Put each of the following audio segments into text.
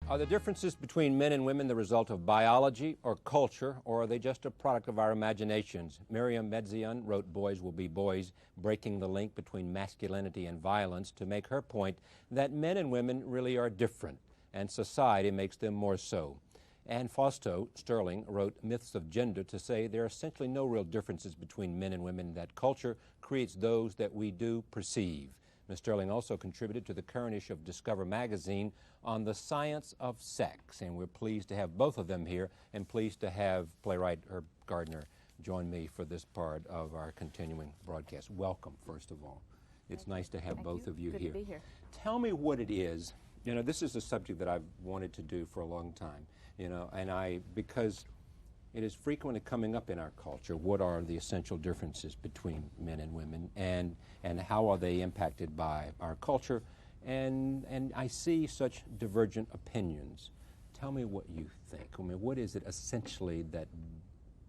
Are the differences between men and women the result of biology or culture, or are they just a product of our imaginations? Miriam Miedzian wrote Boys Will Be Boys, breaking the link between masculinity and violence, to make her point that men and women really are different, and society makes them more so. And Fausto-Sterling wrote Myths of Gender to say there are essentially no real differences between men and women, that culture creates those that we do perceive. Ms. Sterling also contributed to the current issue of Discover magazine on the science of sex, and we're pleased to have both of them here, and pleased to have playwright Herb Gardner join me for this part of our continuing broadcast. Welcome, first of all. It's nice to have both of you here. Good to be here. Tell me what it is. You know, this is a subject that I've wanted to do for a long time, you know, and because it is frequently coming up in our culture. What are the essential differences between men and women, and how are they impacted by our culture? And I see such divergent opinions. Tell me what you think. I mean, what is it essentially that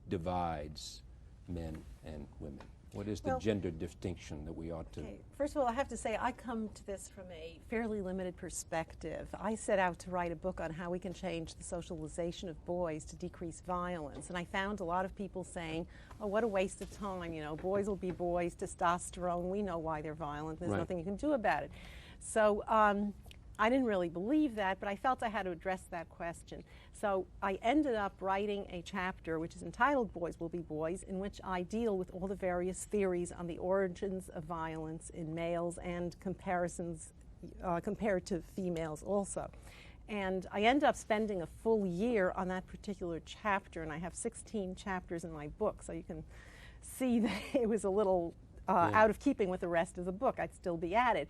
divides men and women? What is the gender distinction that we ought to... Okay. First of all, I have to say I come to this from a fairly limited perspective. I set out to write a book on how we can change the socialization of boys to decrease violence. And I found a lot of people saying, oh, what a waste of time, you know, boys will be boys, testosterone, we know why they're violent, there's nothing you can do about it. So I didn't really believe that, but I felt I had to address that question. So I ended up writing a chapter which is entitled Boys Will Be Boys, in which I deal with all the various theories on the origins of violence in males and comparisons compared to females also. And I ended up spending a full year on that particular chapter, and I have 16 chapters in my book, so you can see that it was a little out of keeping with the rest of the book. I'd still be at it.